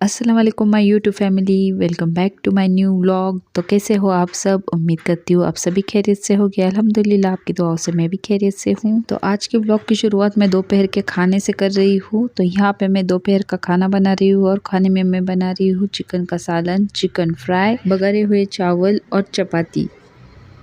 अस्सलाम वालेकुम my YouTube family, welcome back to my new vlog. तो कैसे हो आप सब? उम्मीद करती हूँ आप सभी खैरियत से होगे। अल्हम्दुलिल्लाह आपकी दुआओं से मैं भी खैरियत से हूँ। तो आज के व्लॉग की शुरुआत मैं दोपहर के खाने से कर रही हूँ। तो यहाँ पे मैं दोपहर का खाना बना रही हूँ और खाने में मैं बना रही हूँ चिकन का सालन, चिकन फ्राई, बघारे हुए चावल और चपाती।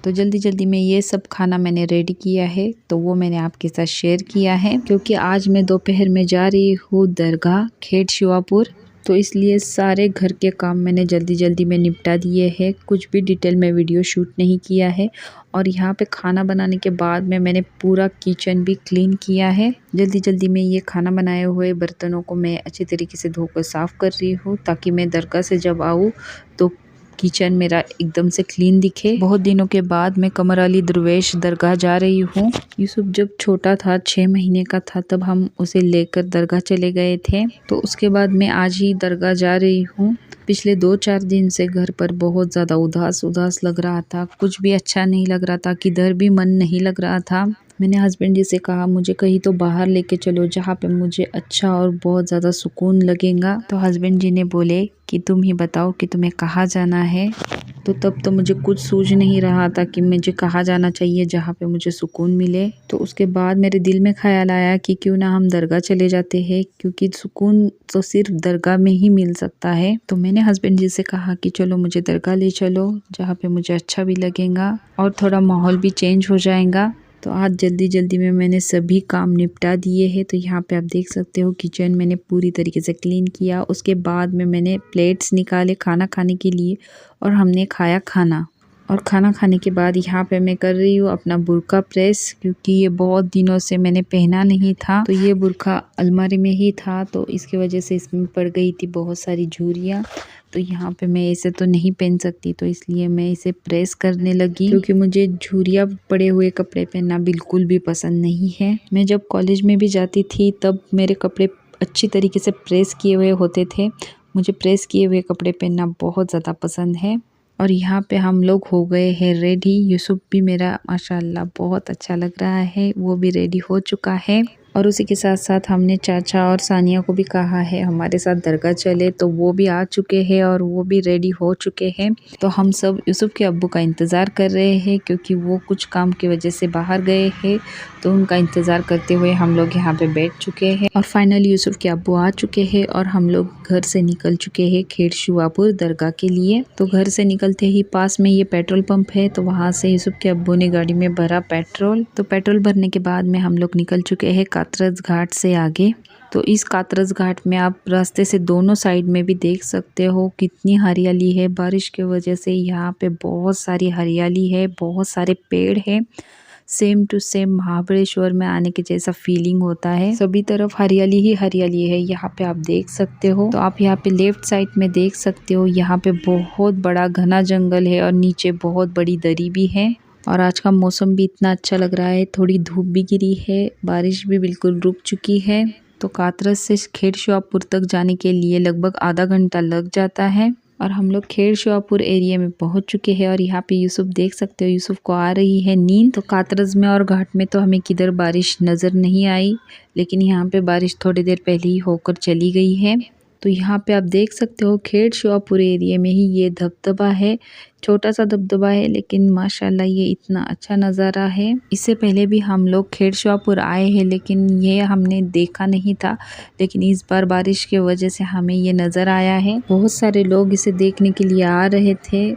तो जल्दी जल्दी में ये सब खाना मैंने रेडी किया है, तो वो मैंने आपके साथ शेयर किया है क्योंकि आज मैं दोपहर में जा रही हूँ दरगाह खेड़ शिवापुर। तो इसलिए सारे घर के काम मैंने जल्दी जल्दी में निपटा दिए हैं, कुछ भी डिटेल में वीडियो शूट नहीं किया है। और यहाँ पे खाना बनाने के बाद में मैंने पूरा किचन भी क्लीन किया है। जल्दी जल्दी में ये खाना बनाए हुए बर्तनों को मैं अच्छी तरीके से धोकर साफ़ कर रही हूँ ताकि मैं दरगाह से जब आऊँ तो किचन मेरा एकदम से क्लीन दिखे। बहुत दिनों के बाद मैं कमर अली दरवेश दरगाह जा रही हूँ। यूसुफ जब छोटा था, 6 महीने का था, तब हम उसे लेकर दरगाह चले गए थे। तो उसके बाद मैं आज ही दरगाह जा रही हूँ। पिछले 2-4 दिन से घर पर बहुत ज़्यादा उदास उदास लग रहा था, कुछ भी अच्छा नहीं लग रहा था, किधर भी मन नहीं लग रहा था। मैंने हस्बैंड जी से कहा मुझे कहीं तो बाहर लेके चलो जहाँ पे मुझे अच्छा और बहुत ज़्यादा सुकून लगेगा। तो हस्बैंड जी ने बोले कि तुम ही बताओ कि तुम्हें कहाँ जाना है। तो तब तो मुझे कुछ सूझ नहीं रहा था कि मुझे कहाँ जाना चाहिए जहाँ पे मुझे सुकून मिले। तो उसके बाद मेरे दिल में ख्याल आया कि क्यों ना हम दरगाह चले जाते हैं, क्योंकि सुकून तो सिर्फ दरगाह में ही मिल सकता है। तो मैंने हस्बैंड जी से कहा कि चलो मुझे दरगाह ले चलो जहाँ पे मुझे अच्छा भी लगेगा और थोड़ा माहौल भी चेंज हो जाएगा। तो आज जल्दी जल्दी में मैंने सभी काम निपटा दिए हैं। तो यहाँ पे आप देख सकते हो किचन मैंने पूरी तरीके से क्लीन किया। उसके बाद में मैंने प्लेट्स निकाले खाना खाने के लिए और हमने खाया खाना। और खाना खाने के बाद यहाँ पे मैं कर रही हूँ अपना बुर्का प्रेस, क्योंकि ये बहुत दिनों से मैंने पहना नहीं था। तो ये बुर्का अलमारी में ही था, तो इसकी वजह से इसमें पड़ गई थी बहुत सारी झुर्रियाँ। तो यहाँ पे मैं इसे तो नहीं पहन सकती, तो इसलिए मैं इसे प्रेस करने लगी, क्योंकि मुझे झुर्रियाँ पड़े हुए कपड़े पहनना बिल्कुल भी पसंद नहीं है। मैं जब कॉलेज में भी जाती थी तब मेरे कपड़े अच्छी तरीके से प्रेस किए हुए होते थे। मुझे प्रेस किए हुए कपड़े पहनना बहुत ज़्यादा पसंद है। और यहाँ पे हम लोग हो गए हैं रेडी। यूसुफ भी मेरा माशाल्लाह बहुत अच्छा लग रहा है, वो भी रेडी हो चुका है। और उसी के साथ साथ हमने चाचा और सानिया को भी कहा है हमारे साथ दरगाह चले, तो वो भी आ चुके हैं और वो भी रेडी हो चुके हैं। तो हम सब यूसुफ के अब्बू का इंतज़ार कर रहे हैं, क्योंकि वो कुछ काम की वजह से बाहर गए हैं। तो उनका इंतज़ार करते हुए हम लोग यहाँ पे बैठ चुके हैं। और फाइनली यूसुफ के अब्बू आ चुके हैं और हम लोग घर से निकल चुके हैं खेड़ शिवापुर दरगाह के लिए। तो घर से निकलते ही पास में ये पेट्रोल पंप है, तो वहाँ से यूसुफ के अब्बू ने गाड़ी में भरा पेट्रोल। तो पेट्रोल भरने के बाद में हम लोग निकल चुके हैं कातरज घाट से आगे। तो इस कातरज घाट में आप रास्ते से दोनों साइड में भी देख सकते हो कितनी हरियाली है। बारिश की वजह से यहाँ पे बहुत सारी हरियाली है, बहुत सारे पेड़ है। सेम टू सेम महाबलेश्वर में आने के जैसा फीलिंग होता है, सभी तरफ हरियाली ही हरियाली है। यहाँ पे आप देख सकते हो। तो आप यहाँ पे लेफ्ट साइड में देख सकते हो, यहाँ पे बहुत बड़ा घना जंगल है और नीचे बहुत बड़ी दरी भी है। और आज का मौसम भी इतना अच्छा लग रहा है, थोड़ी धूप भी गिरी है, बारिश भी बिल्कुल रुक चुकी है। तो कातरज से खेड़ शिवापुर तक जाने के लिए लगभग आधा घंटा लग जाता है। और हम लोग खेड़ शिवापुर एरिया में पहुंच चुके हैं। और यहाँ पे यूसुफ देख सकते हो, यूसुफ को आ रही है नींद। तो कातरज में और घाट में तो हमें किधर बारिश नज़र नहीं आई, लेकिन यहाँ पे बारिश थोड़ी देर पहले ही होकर चली गई है। तो यहाँ पे आप देख सकते हो खेड़ शिवापुर एरिया में ही ये धबधबा है। छोटा सा धबधबा है, लेकिन माशाल्लाह ये इतना अच्छा नज़ारा है। इससे पहले भी हम लोग खेड़ शिवापुर आए हैं, लेकिन ये हमने देखा नहीं था। लेकिन इस बार बारिश की वजह से हमें ये नज़र आया है। बहुत सारे लोग इसे देखने के लिए आ रहे थे।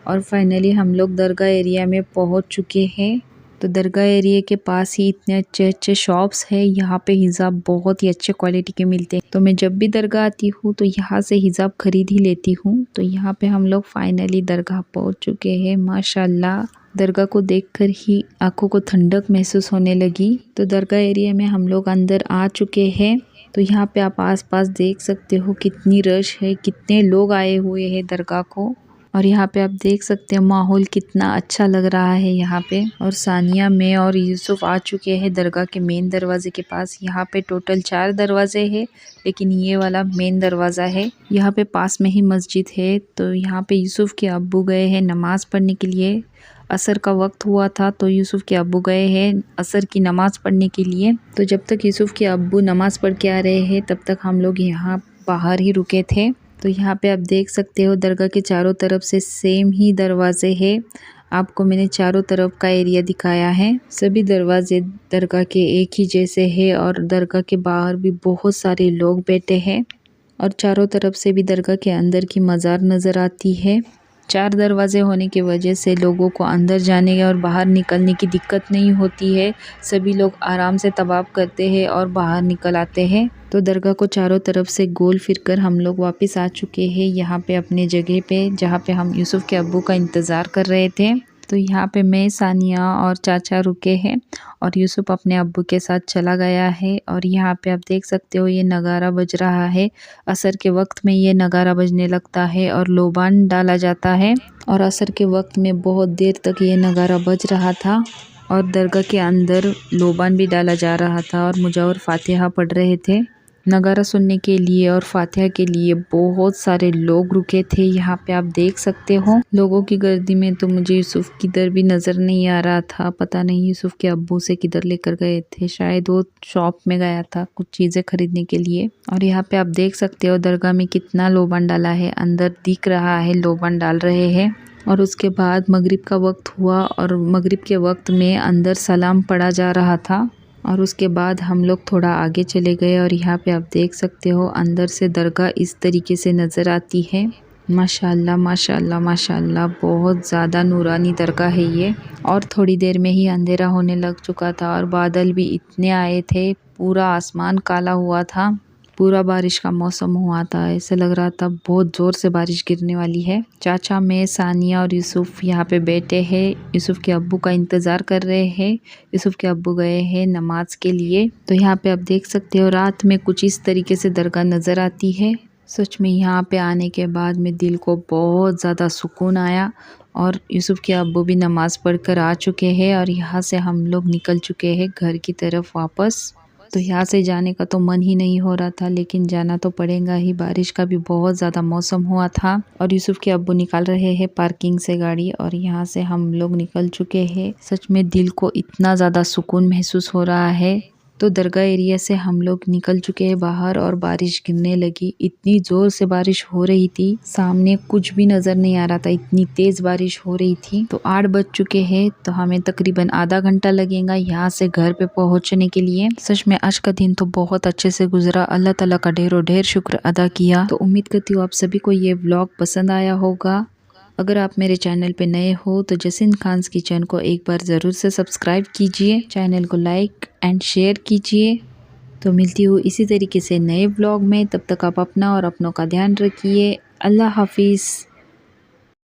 और फाइनली हम लोग दरगाह एरिया में पहुँच चुके हैं। तो दरगाह एरिया के पास ही इतने अच्छे अच्छे शॉप्स है। यहाँ पे हिजाब बहुत ही अच्छे क्वालिटी के मिलते हैं। तो मैं जब भी दरगाह आती हूँ तो यहाँ से हिजाब खरीद ही लेती हूँ। तो यहाँ पे हम लोग फाइनली दरगाह पहुँच चुके हैं। माशाल्लाह दरगाह को देखकर ही आंखों को ठंडक महसूस होने लगी। तो दरगाह एरिया में हम लोग अंदर आ चुके हैं। तो यहाँ पे आप आसपास देख सकते हो कितनी रश है, कितने लोग आए हुए हैं दरगाह को। और यहाँ पे आप देख सकते हैं माहौल कितना अच्छा लग रहा है यहाँ पे। और सानिया, मैं और यूसुफ आ चुके हैं दरगाह के मेन दरवाजे के पास। यहाँ पे टोटल 4 दरवाजे हैं, लेकिन ये वाला मेन दरवाज़ा है। यहाँ पे पास में ही मस्जिद है। तो यहाँ पे यूसुफ के अब्बू गए हैं नमाज़ पढ़ने के लिए। असर का वक्त हुआ था, तो यूसुफ के अब्बू गए हैं असर की नमाज़ पढ़ने के लिए। तो जब तक यूसुफ के अब्बू नमाज़ पढ़ के आ रहे हैं, तब तक हम लोग यहाँ बाहर ही रुके थे। तो यहाँ पे आप देख सकते हो दरगाह के चारों तरफ से सेम ही दरवाजे हैं। आपको मैंने चारों तरफ का एरिया दिखाया है। सभी दरवाजे दरगाह के एक ही जैसे हैं और दरगाह के बाहर भी बहुत सारे लोग बैठे हैं और चारों तरफ से भी दरगाह के अंदर की मज़ार नज़र आती है। 4 दरवाजे होने की वजह से लोगों को अंदर जाने और बाहर निकलने की दिक्कत नहीं होती है। सभी लोग आराम से तवाफ करते हैं और बाहर निकल आते हैं। तो दरगाह को चारों तरफ से गोल फिरकर हम लोग वापस आ चुके हैं यहाँ पे अपने जगह पे, जहाँ पे हम यूसुफ के अब्बू का इंतज़ार कर रहे थे। तो यहाँ पे मैं, सानिया और चाचा रुके हैं और यूसुफ अपने अब्बू के साथ चला गया है। और यहाँ पे आप देख सकते हो ये नगारा बज रहा है। असर के वक्त में ये नगारा बजने लगता है और लोबान डाला जाता है और असर के वक्त में बहुत देर तक ये नगारा बज रहा था और दरगाह के अंदर लोबान भी डाला जा रहा था और मुजावर फातिहा पढ़ रहे थे। नगारा सुनने के लिए और फातिहा के लिए बहुत सारे लोग रुके थे। यहाँ पे आप देख सकते हो लोगों की गर्दी में तो मुझे यूसुफ किधर भी नज़र नहीं आ रहा था। पता नहीं यूसुफ के अब्बू से किधर लेकर गए थे, शायद वो शॉप में गया था कुछ चीज़ें खरीदने के लिए। और यहाँ पे आप देख सकते हो दरगाह में कितना लोबान डाला है, अंदर दिख रहा है लोबान डाल रहे हैं। और उसके बाद मगरिब का वक्त हुआ और मगरिब के वक्त में अंदर सलाम पढ़ा जा रहा था और उसके बाद हम लोग थोड़ा आगे चले गए और यहाँ पे आप देख सकते हो अंदर से दरगाह इस तरीके से नज़र आती है। माशाल्लाह माशाल्लाह माशाल्लाह, बहुत ज़्यादा नूरानी दरगाह है ये। और थोड़ी देर में ही अंधेरा होने लग चुका था और बादल भी इतने आए थे, पूरा आसमान काला हुआ था, पूरा बारिश का मौसम हुआ था। ऐसे लग रहा था बहुत ज़ोर से बारिश गिरने वाली है। चाचा, मैं, सानिया और यूसुफ यहाँ पे बैठे हैं, यूसुफ के अब्बू का इंतज़ार कर रहे हैं। यूसुफ के अब्बू गए हैं नमाज के लिए। तो यहाँ पे आप देख सकते हो रात में कुछ इस तरीके से दरगाह नज़र आती है। सच में यहाँ पे आने के बाद में दिल को बहुत ज़्यादा सुकून आया। और यूसुफ के अब्बू भी नमाज़ पढ़कर आ चुके हैं और यहाँ से हम लोग निकल चुके हैं घर की तरफ वापस। तो यहाँ से जाने का तो मन ही नहीं हो रहा था, लेकिन जाना तो पड़ेगा ही। बारिश का भी बहुत ज़्यादा मौसम हुआ था और यूसुफ के अब्बू निकाल रहे हैं पार्किंग से गाड़ी और यहाँ से हम लोग निकल चुके हैं। सच में दिल को इतना ज़्यादा सुकून महसूस हो रहा है। तो दरगाह एरिया से हम लोग निकल चुके हैं बाहर और बारिश गिरने लगी। इतनी ज़ोर से बारिश हो रही थी, सामने कुछ भी नज़र नहीं आ रहा था, इतनी तेज़ बारिश हो रही थी। तो 8 बज चुके हैं, तो हमें तकरीबन आधा घंटा लगेगा यहाँ से घर पे पहुँचने के लिए। सच में आज का दिन तो बहुत अच्छे से गुजरा। अल्लाह ताला का ढेरों ढेर शुक्र अदा किया। तो उम्मीद करती हूँ आप सभी को ये व्लॉग पसंद आया होगा। अगर आप मेरे चैनल पे नए हो तो जसीन खान्स किचन को एक बार ज़रूर से सब्सक्राइब कीजिए, चैनल को लाइक एंड शेयर कीजिए। तो मिलती हूँ इसी तरीके से नए व्लॉग में। तब तक आप अपना और अपनों का ध्यान रखिए। अल्लाह हाफिज़।